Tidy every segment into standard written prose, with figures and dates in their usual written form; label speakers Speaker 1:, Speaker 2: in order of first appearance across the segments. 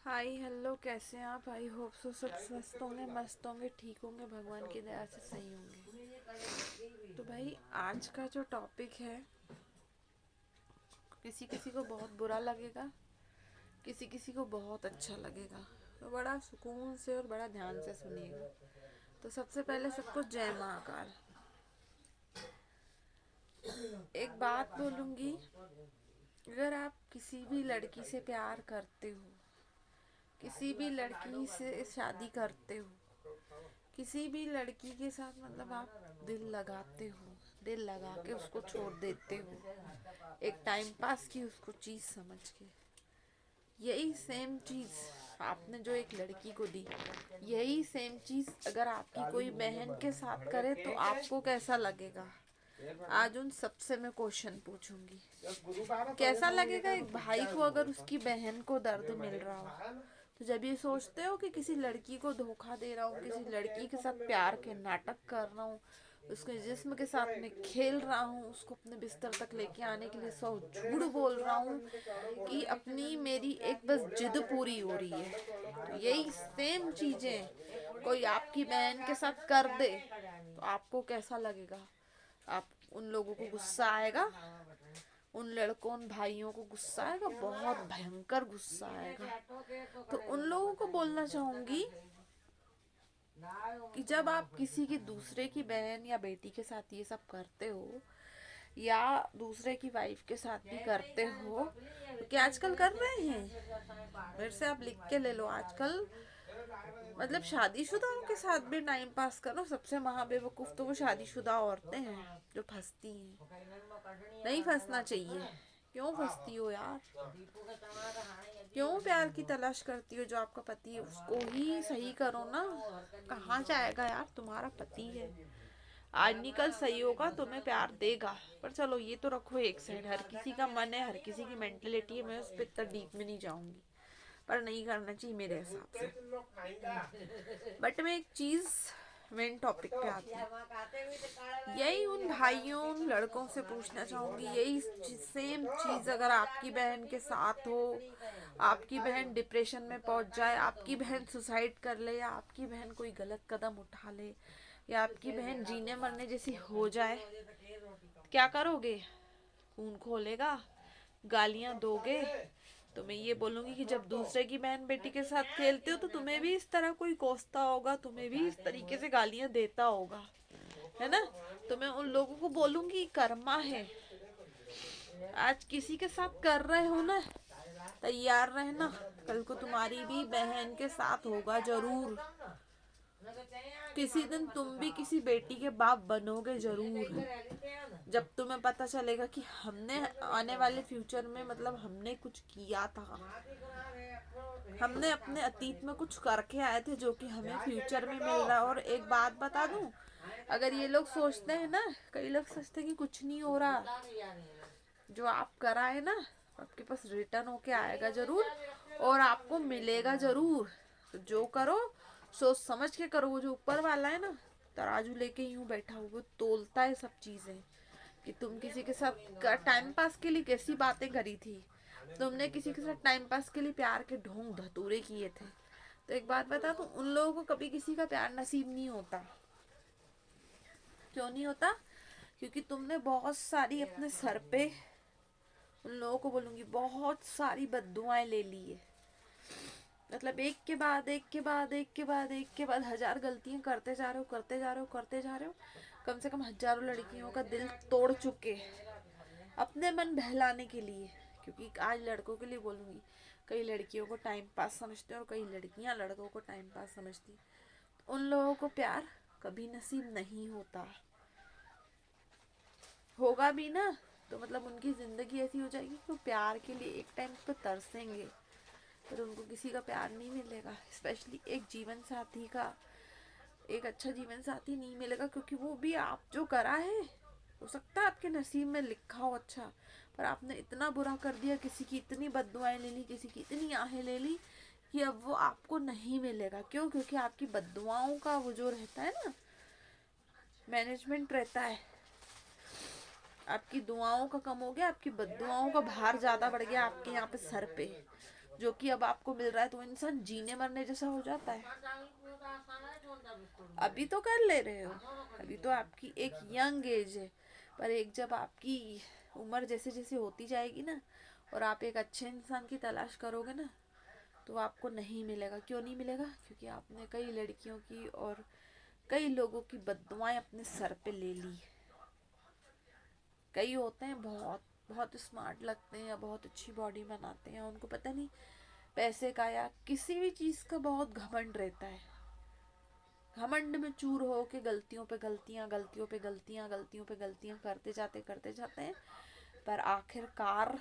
Speaker 1: Hi hello, कैसे हैं आप? आई होप सो सब स्वस्थ होंगे, मस्त होंगे, ठीक होंगे, भगवान की दया से सही होंगे। तो भाई, आज का जो टॉपिक है, किसी किसी को बहुत बुरा लगेगा, किसी किसी को बहुत अच्छा लगेगा। तो बड़ा सुकून से और बड़ा ध्यान से सुनिएगा। तो सबसे पहले सबको जय महाकाल। एक बात बोलूँगी, अगर आप किसी भी लड़की से प्यार करते हो, किसी भी लड़की से शादी करते हो, किसी भी लड़की के साथ मतलब आप दिल लगाते हो, दिल लगा के उसको छोड़ देते हो एक टाइम पास की उसको चीज समझ के, यही सेम चीज आपने जो एक लड़की को दी, यही सेम चीज अगर आपकी कोई बहन के साथ करे तो आपको कैसा लगेगा? आज उन सबसे मैं क्वेश्चन पूछूंगी। कैसा लगेगा एक भाई को अगर उसकी बहन को दर्द मिल रहा हो? तो जब ये सोचते हो कि किसी लड़की को धोखा दे रहा हूँ, किसी लड़की के साथ प्यार के नाटक कर रहा हूँ, उसके जिस्म के साथ में खेल रहा हूँ, उसको अपने बिस्तर तक लेके आने के लिए 100 झूठ बोल रहा हूँ कि अपनी मेरी एक बस जिद पूरी हो रही है, तो यही सेम चीजें कोई आपकी बहन के साथ कर दे तो आपको कैसा लगेगा? आप उन लोगों को गुस्सा आएगा, उन लड़कों उन भाइयों को गुस्सा आएगा, बहुत भयंकर गुस्सा आएगा। तो उन लोगों को बोलना चाहूंगी कि जब आप किसी की दूसरे की बहन या बेटी के साथ ये सब करते हो, या दूसरे की वाइफ के साथ भी करते हो, क्योंकि आजकल कर रहे हैं, मेरे से आप लिख के ले लो, आजकल मतलब शादीशुदाओं के साथ भी टाइम पास करो। सबसे महाबेवकूफ तो वो शादीशुदा औरतें हैं जो फंसती हैं। नहीं फंसना चाहिए। क्यों फंसती हो यार? क्यों प्यार की तलाश करती हो? जो आपका पति है उसको ही सही करो ना। कहाँ जाएगा यार? तुम्हारा पति है, आज नहीं कल सही होगा, तुम्हें प्यार देगा। पर चलो ये तो रखो एक साइड, हर किसी का मन है, हर किसी की मेंटेलिटी है, मैं उस पर इतना डीप में नहीं जाऊंगी, पर नहीं करना चाहिए मेरे हिसाब से। बट मैं एक चीज, मेन टॉपिक पे आती हूँ, यही उन भाइयों उन लड़कों से पूछना चाहूंगी, यही सेम चीज अगर आपकी बहन के साथ हो, आपकी बहन डिप्रेशन में पहुंच जाए, आपकी बहन सुसाइड कर ले, या आपकी बहन कोई गलत कदम उठा ले, या आपकी बहन जीने मरने जैसी हो जाए, क्या करोगे? खून खोलेगा, गालियां दोगे? तो मैं ये बोलूंगी कि जब दूसरे की बहन बेटी के साथ खेलते हो तो तुम्हें भी इस तरह कोई कोसता होगा, तुम्हें भी इस तरीके से गालियां देता होगा, है ना? तो मैं उन लोगों को बोलूंगी कर्मा है, आज किसी के साथ कर रहे हो ना, तैयार रहना, कल को तुम्हारी भी बहन के साथ होगा जरूर। किसी दिन तुम भी किसी बेटी के बाप बनोगे जरूर, जब तुम्हें पता चलेगा कि हमने आने वाले फ्यूचर में मतलब हमने कुछ किया था, हमने अपने अतीत में कुछ करके आए थे जो कि हमें फ्यूचर में मिल रहा है। और एक बात बता दूं, अगर ये लोग सोचते हैं ना, कई लोग सोचते हैं कि कुछ नहीं हो रहा, जो आप करा है ना आपके पास रिटर्न होके आएगा जरूर, और आपको मिलेगा जरूर। तो जो करो सोच समझ के करो। वो जो ऊपर वाला है ना, तराजू लेके यूं बैठा हुआ, वो तोलता है सब चीजें, कि तुम किसी के साथ टाइम पास के लिए कैसी बातें करी थी, तुमने किसी के साथ टाइम पास के लिए प्यार के ढोंग धतूरे किए थे। तो एक बात बता दूं, उन लोगों को कभी किसी का प्यार नसीब नहीं होता। क्यों नहीं होता? क्योंकि तुमने बहुत सारी अपने सर पे, उन लोगों को बोलूंगी, बहुत सारी बद्दुआएं ले ली है। मतलब एक के बाद एक के बाद एक के बाद एक के बाद हजार गलतियां करते जा रहे हो, करते जा रहे हो, करते जा रहे हो। कम से कम हजारों लड़कियों का दिल तोड़ चुके अपने मन बहलाने के लिए। क्योंकि आज लड़कों के लिए बोलूंगी, कई लड़कियों को टाइम पास समझते हैं और कई लड़कियां लड़कों को टाइम पास समझती। उन लोगों को प्यार कभी नसीब नहीं होता। होगा भी ना तो मतलब उनकी जिंदगी ऐसी हो जाएगी कि वो प्यार के लिए एक टाइम पे तरसेंगे, पर उनको किसी का प्यार नहीं मिलेगा। स्पेशली एक जीवन साथी का, एक अच्छा जीवन साथी नहीं मिलेगा, क्योंकि वो भी आप जो करा है, हो सकता है आपके नसीब में लिखा हो अच्छा, पर आपने इतना बुरा कर दिया, किसी की इतनी बद्दुआएं ले ली, किसी की इतनी आहें ले ली, कि अब वो आपको नहीं मिलेगा। क्यों? क्योंकि आपकी बद्दुआओं का वो जो रहता है ना, मैनेजमेंट रहता है, आपकी दुआओं का कम हो गया, आपकी बद्दुआओं का भार ज्यादा बढ़ गया आपके यहाँ पे सर पे, जो कि अब आपको मिल रहा है, तो इंसान जीने मरने जैसा हो जाता है। अभी तो कर ले रहे हो, अभी तो आपकी एक यंग एज है, पर एक जब आपकी उम्र जैसे जैसे होती जाएगी ना, और आप एक अच्छे इंसान की तलाश करोगे ना, तो आपको नहीं मिलेगा। क्यों नहीं मिलेगा? क्योंकि आपने कई लड़कियों की और कई लोगों की बद्दुआएं अपने सर पे ले ली। कई होते हैं बहुत बहुत स्मार्ट लगते हैं या बहुत अच्छी बॉडी बनाते हैं, उनको पता नहीं पैसे का या किसी भी चीज़ का बहुत घमंड रहता है। घमंड में चूर हो के गलतियों पे गलतियां, गलतियों पे गलतियां, गलतियों पे गलतियां करते जाते हैं। पर आखिरकार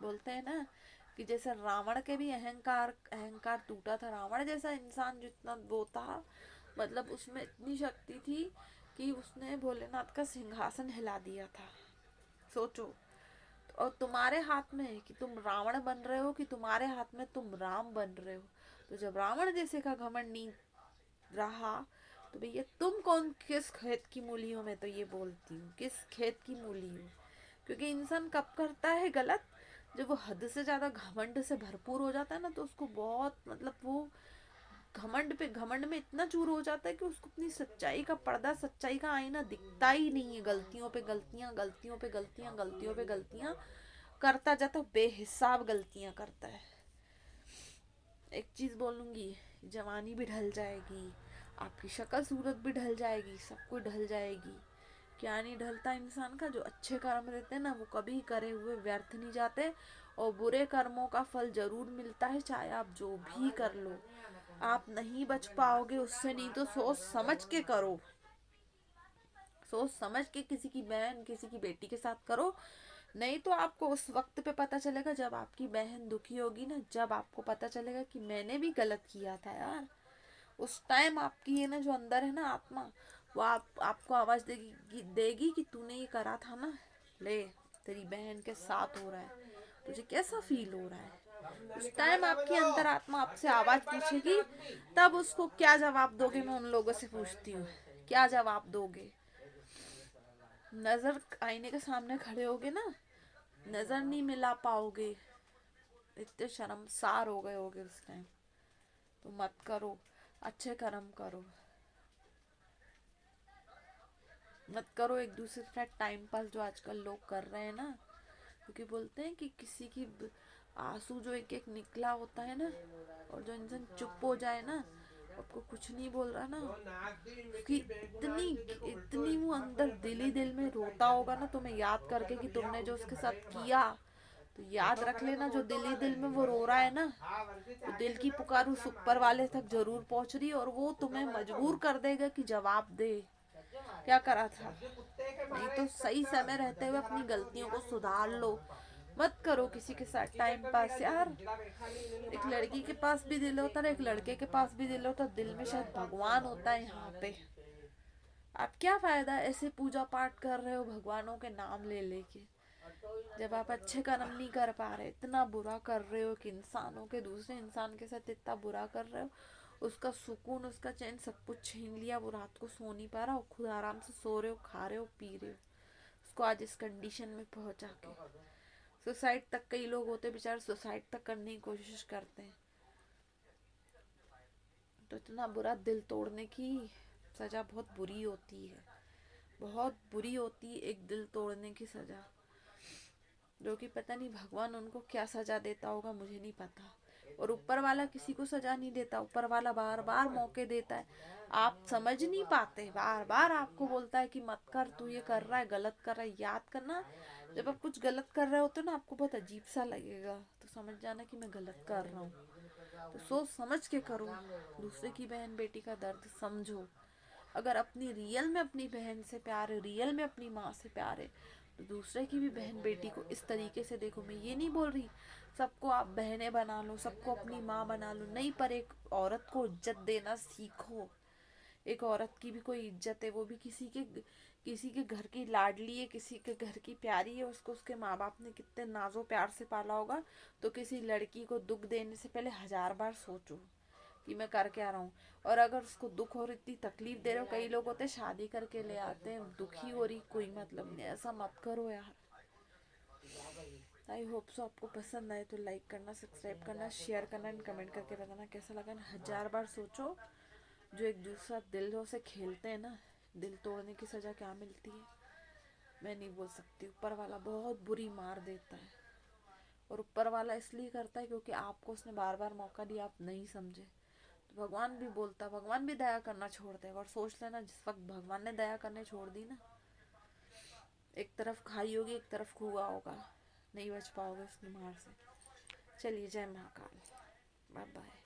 Speaker 1: बोलते हैं ना कि जैसे रावण के भी अहंकार अहंकार टूटा था। रावण जैसा इंसान जितना वो था, मतलब उसमें इतनी शक्ति थी कि उसने भोलेनाथ का सिंहासन हिला दिया था। सोचो। और तुम्हारे हाथ में है कि तुम रावण बन रहे हो कि तुम्हारे हाथ में तुम राम बन रहे हो। तो जब रावण जैसे का घमंड नहीं रहा, तो भैया तुम कौन, किस खेत की मूली हो? मैं तो ये बोलती हूँ, किस खेत की मूली हो? क्योंकि इंसान कब करता है गलत, जब वो हद से ज्यादा घमंड से भरपूर हो जाता है ना, तो उसको बहुत, मतलब वो घमंड में इतना चूर हो जाता है कि उसको अपनी सच्चाई का पर्दा, सच्चाई का आईना दिखता ही नहीं है। गलतियों पे गलतियां, गलतियों पे गलतियां, गलतियों पे गलतियां करता जाता, बेहिसाब गलतियां करता है। एक चीज बोलूंगी, जवानी भी ढल जाएगी, आपकी शक्ल सूरत भी ढल जाएगी, सब कुछ ढल जाएगी। क्या नहीं ढलता इंसान का? जो अच्छे कर्म रहते हैं ना, वो कभी करे हुए व्यर्थ नहीं जाते, और बुरे कर्मों का फल जरूर मिलता है, चाहे आप जो भी कर लो। आप नहीं बच पाओगे उससे, नहीं तो सोच समझ के करो। सोच समझ के किसी की बहन, किसी की बेटी के साथ करो। नहीं तो आपको उस वक्त पे पता चलेगा जब आपकी बहन दुखी होगी ना, जब आपको पता चलेगा कि मैंने भी गलत किया था यार। उस टाइम आपकी ये ना, जो अंदर है ना आत्मा, वो आपको आवाज देगी कि तूने ये करा था ना, ले तेरी बहन के साथ हो रहा है, तुझे कैसा फील हो रहा है? उस टाइम आपकी अंतरात्मा आपसे आवाज पूछेगी, तब उसको क्या जवाब दोगे? मैं उन लोगों से पूछती हूँ, क्या जवाब दोगे? नजर आईने के सामने खड़े होगे ना, नजर नहीं मिला पाओगे, इतने शर्मसार हो गए होगे उस टाइम। तो मत करो, अच्छे कर्म करो, मत करो एक दूसरे के साथ टाइम पास जो आजकल लोग कर रहे हैं ना। क्योंकि बोलते हैं कि किसी की आंसू जो एक एक निकला होता है ना, और जो इंसान चुप हो जाए ना, आपको कुछ नहीं बोल रहा ना, कि इतनी इतनी वो अंदर दिल ही दिल में रोता होगा ना, तुम्हें याद करके कि तुमने जो उसके साथ किया। तो याद रख लेना, जो दिल ही दिल में वो रो रहा है ना, वो दिल की पुकार उस ऊपर वाले तक जरूर पहुंच रही है, और वो तुम्हें मजबूर कर देगा कि जवाब दे, क्या करा था। नहीं तो सही समय रहते हुए अपनी गलतियों को सुधार लो। मत करो किसी के साथ टाइम पास यार। एक लड़की के पास भी दिल होता है, एक लड़के के पास भी दिल होता है, दिल में शायद भगवान होता है यहाँ पे। आप क्या फायदा ऐसे पूजा पाठ कर रहे हो भगवानों के नाम ले लेके, जब आप अच्छे कर्म नहीं कर पा रहे, इतना बुरा कर रहे हो कि इंसानों के, दूसरे इंसान के साथ इतना बुरा कर रहे हो, उसका सुकून, उसका चैन सब कुछ छीन लिया, वो रात को सो नहीं पा रहा, वो खुद आराम से सो रहे हो, खा रहे हो, पी रहे हो, उसको आज इस कंडीशन में पहुंचा के। सुसाइड तक कई लोग होते बेचारे, सुसाइड तक करने की कोशिश करते हैं। तो इतना बुरा दिल तोड़ने की सजा बहुत बुरी होती है, बहुत बुरी होती है एक दिल तोड़ने की सजा, जो कि पता नहीं भगवान उनको क्या सजा देता होगा, मुझे नहीं पता। और ऊपर वाला किसी को सजा नहीं देता, ऊपर वाला बार बार मौके देता है, आप समझ नहीं पाते, बार बार आपको बोलता है कि मत कर, तू ये कर रहा है, गलत कर रहा है। याद करना, जब आप कुछ गलत कर रहे होते हो ना, आपको बहुत अजीब सा लगेगा, तो समझ जाना कि मैं गलत कर रहा हूँ। तो सोच समझ के करो, दूसरे की बहन बेटी का दर्द समझो। अगर अपनी रियल में अपनी बहन से प्यार है, रियल में अपनी माँ से प्यार है, तो दूसरे की भी बहन बेटी को इस तरीके से देखो। मैं ये नहीं बोल रही सबको आप बहनें बना लो, सबको अपनी माँ बना लो, नहीं, पर एक औरत को इज्जत देना सीखो। एक औरत की भी कोई इज्जत है, वो भी किसी के घर की लाडली है, किसी के घर की प्यारी है, उसको उसके माँ बाप ने कितने नाजो प्यार से पाला होगा। तो किसी लड़की को दुख देने से पहले 1000 बार सोचो कि मैं कर क्या रहा हूँ। और अगर उसको दुख और इतनी तकलीफ दे रहे हो, कई लोग होते हैं शादी करके ले आते हैं, दुखी हो रही, कोई मतलब नहीं, ऐसा मत करो यार। आई होप सो आपको पसंद आए तो लाइक करना, सब्सक्राइब करना, शेयर करना एंड कमेंट करके बताना कैसा लगा। 1000 बार सोचो, जो एक दूसरा दिलों से खेलते हैं ना, दिल तोड़ने की सज़ा क्या मिलती है मैं नहीं बोल सकती। ऊपर वाला बहुत बुरी मार देता है, और ऊपर वाला इसलिए करता है क्योंकि आपको उसने बार बार मौका दिया, आप नहीं समझे। तो भगवान भी बोलता, भगवान भी दया करना छोड़ देगा। और सोच लेना, जिस वक्त भगवान ने दया करने छोड़ दी ना, एक तरफ खाई होगी एक तरफ कुआं होगा, नहीं बच पाओगे उसकी मार से। चलिए, जय महाकाल, बाय बाय।